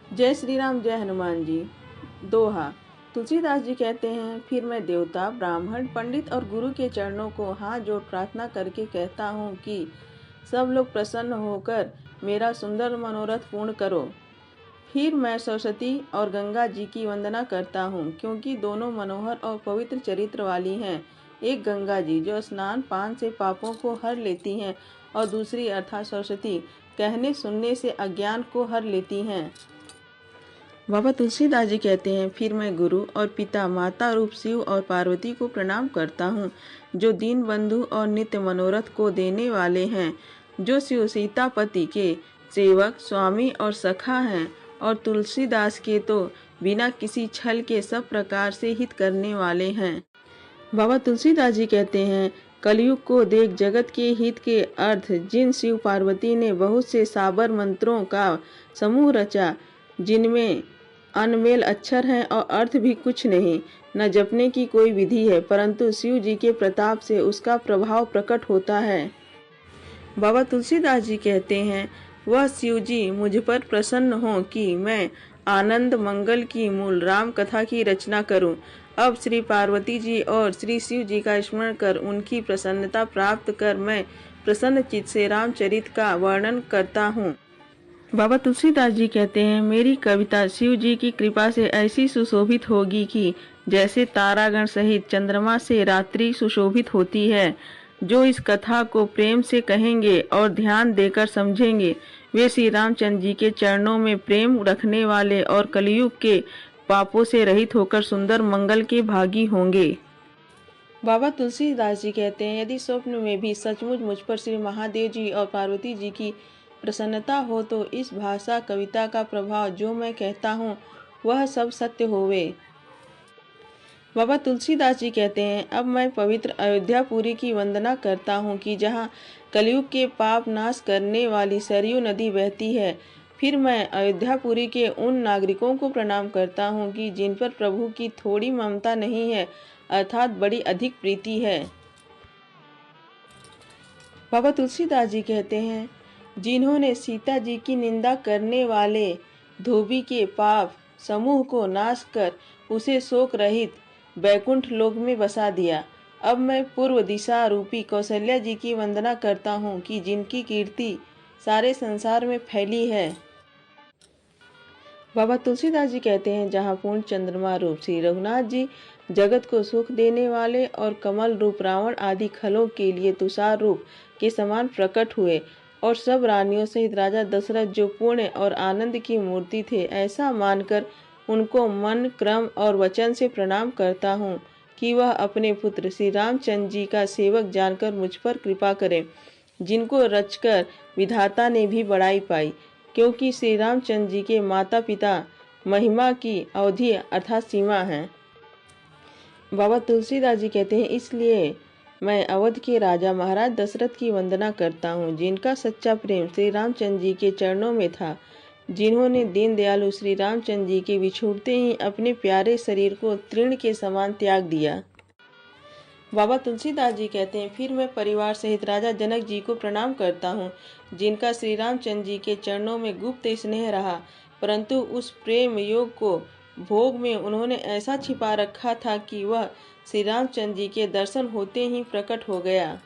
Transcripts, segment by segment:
जय श्री राम, जय हनुमान जी। दोहा। तुलसीदास जी कहते हैं, फिर मैं देवता, ब्राह्मण, पंडित और गुरु के चरणों को हाथ जोड़ प्रार्थना करके कहता हूँ कि सब लोग प्रसन्न होकर मेरा सुंदर मनोरथ पूर्ण करो। फिर मैं सरस्वती और गंगा जी की वंदना करता हूँ, क्योंकि दोनों मनोहर और पवित्र चरित्र वाली हैं। एक गंगा जी जो स्नान पान से पापों को हर लेती हैं, और दूसरी अर्थात सरस्वती कहने सुनने से अज्ञान को हर लेती हैं। बाबा तुलसीदास जी कहते हैं, फिर मैं गुरु और पिता, माता रूप शिव और पार्वती को प्रणाम करता हूँ, जो दीन बंधु और नित्य मनोरथ को देने वाले हैं, जो शिव सीतापति के सेवक, स्वामी और सखा हैं, और तुलसीदास के तो बिना किसी छल के सब प्रकार से हित करने वाले हैं। बाबा तुलसीदास जी कहते हैं, कलयुग को देख जगत के हित के अर्थ जिन शिव पार्वती ने बहुत से साबर मंत्रों का समूह रचा, जिनमें अनमेल अक्षर हैं और अर्थ भी कुछ नहीं, न जपने की कोई विधि है, परंतु शिव जी के प्रताप से उसका प्रभाव प्रकट होता है। बाबा तुलसीदास जी कहते हैं, वह शिव जी मुझ पर प्रसन्न हो कि मैं आनंद मंगल की मूल राम कथा की रचना करूं। अब श्री पार्वती जी और श्री शिव जी का स्मरण कर उनकी प्रसन्नता प्राप्त कर मैं प्रसन्न चित्त से रामचरित का वर्णन करता हूँ। बाबा तुलसीदास जी कहते हैं, मेरी कविता शिव जी की कृपा से ऐसी सुशोभित होगी कि जैसे तारागण सहित चंद्रमा से रात्रि सुशोभित होती है। जो इस कथा को प्रेम से कहेंगे और ध्यान देकर समझेंगे, वे श्री रामचंद्र जी के चरणों में प्रेम रखने वाले और कलयुग के पापों से रहित होकर सुंदर मंगल के भागी होंगे। बाबा तुलसीदास जी कहते हैं, यदि स्वप्न में भी सचमुच मुझ पर श्री महादेव जी और पार्वती जी की प्रसन्नता हो तो इस भाषा कविता का प्रभाव जो मैं कहता हूँ वह सब सत्य होवे। बाबा तुलसीदास जी कहते हैं, अब मैं पवित्र अयोध्यापुरी की वंदना करता हूँ कि जहाँ कलयुग के पाप नाश करने वाली सरयू नदी बहती है। फिर मैं अयोध्यापुरी के उन नागरिकों को प्रणाम करता हूँ कि जिन पर प्रभु की थोड़ी ममता नहीं है, अर्थात बड़ी अधिक प्रीति है। बाबा तुलसीदास जी कहते हैं, जिन्होंने सीता जी की निंदा करने वाले धोबी के पाप समूह को नाश कर उसे शोक रहित बैकुंठ लोक में बसा दिया। अब मैं पूर्व दिशा रूपी कौशल्या जी की वंदना करता हूँ कि जिनकी कीर्ति सारे संसार में फैली है। बाबा तुलसीदास जी कहते हैं, जहाँ पूर्ण चंद्रमा रूप श्री रघुनाथ जी जगत को सुख देने वाले और कमल रूप रावण आदि खलों के लिए तुषार रूप के समान प्रकट हुए, और सब रानियों सहित राजा दशरथ जो पुण्य और आनंद की मूर्ति थे, ऐसा मानकर उनको मन, क्रम और वचन से प्रणाम करता हूँ कि वह अपने पुत्र श्री रामचंद्र जी का सेवक जानकर मुझ पर कृपा करें, जिनको रचकर विधाता ने भी बड़ाई पाई, क्योंकि श्री रामचंद्र जी के माता पिता महिमा की अवधि अर्थात सीमा है। बाबा तुलसीदास जी कहते हैं, इसलिए मैं अवध के राजा महाराज दशरथ की वंदना करता हूँ, जिनका सच्चा प्रेम श्री रामचंद्र जी के चरणों में था, जिन्होंने दीन दयालु श्री रामचंद्र जी के बिछुड़ते ही अपने प्यारे शरीर को तृण के समान त्याग दिया। बाबा तुलसीदास जी कहते हैं, फिर मैं परिवार सहित राजा जनक जी को प्रणाम करता हूँ, जिनका श्री रामचंद्र जी के चरणों में गुप्त स्नेह रहा, परंतु उस प्रेम योग को भोग में उन्होंने ऐसा छिपा रखा था कि वह श्री रामचंद्र जी के दर्शन होते ही प्रकट हो गया।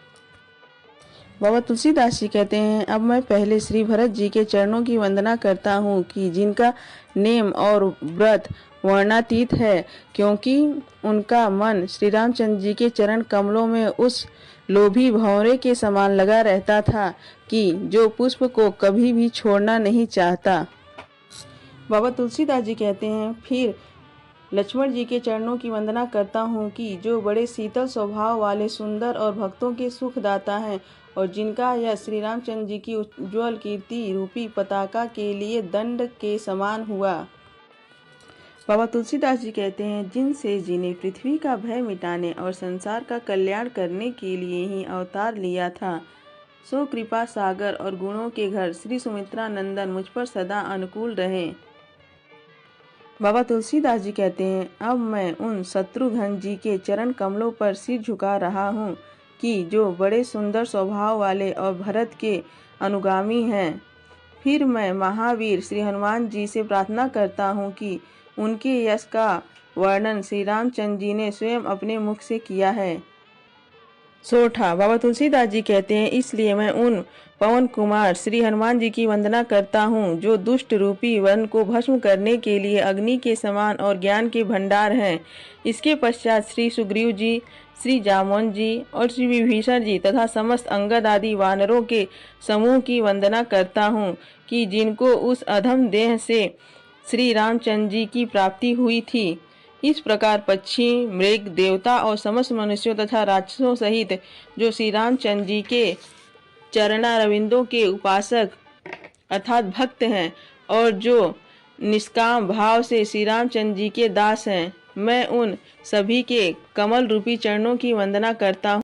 बाबा तुलसीदास जी कहते हैं, अब मैं पहले श्री भरत जी के चरणों की वंदना करता हूँ कि जिनका नेम और व्रत वर्णातीत है, क्योंकि उनका मन श्री रामचंद्र जी के चरण कमलों में उस लोभी भंवरे के समान लगा रहता था कि जो पुष्प को कभी भी छोड़ना नहीं चाहता। बाबा तुलसीदास जी कहते हैं, फिर लक्ष्मण जी के चरणों की वंदना करता हूँ कि जो बड़े शीतल स्वभाव वाले, सुंदर और भक्तों के सुखदाता हैं, और जिनका यह श्री रामचंद्र जी की उज्ज्वल कीर्ति रूपी पताका के लिए दंड के समान हुआ। बाबा तुलसीदास जी कहते हैं, जिनसे जिन्हें पृथ्वी का भय मिटाने और संसार का कल्याण करने के लिए ही अवतार लिया था, सो कृपा सागर और गुणों के घर श्री सुमित्रा नंदन मुझ पर सदा अनुकूल रहे। बाबा तुलसीदास जी कहते हैं, अब मैं उन शत्रुघ्न जी के चरण कमलों पर सिर झुका रहा हूँ कि जो बड़े सुंदर स्वभाव वाले और भरत के अनुगामी हैं, फिर मैं महावीर श्री हनुमान जी से प्रार्थना करता हूँ कि उनके यश का वर्णन श्री रामचंद्र जी ने स्वयं अपने मुख से किया है। सोठा बाबा तुलसीदास जी कहते हैं, इसलिए मैं उन पवन कुमार श्री हनुमान जी की वंदना करता हूँ जो दुष्ट रूपी वन को भस्म करने के लिए अग्नि के समान और ज्ञान के भंडार हैं। इसके पश्चात श्री सुग्रीव जी, श्री जामवंत जी और श्री विभीषण जी तथा समस्त अंगद आदि वानरों के समूह की वंदना करता हूँ कि जिनको उस अधम देह से श्री रामचंद्र जी की प्राप्ति हुई थी। इस प्रकार पक्षी, मृग, देवता और समस्त मनुष्यों तथा राक्षसों सहित जो श्री रामचंद्र जी के चरणारविंदों के उपासक अर्थात भक्त हैं और जो निष्काम भाव से श्री रामचंद्र जी के दास हैं, मैं उन सभी के कमल रूपी चरणों की वंदना करता हूँ।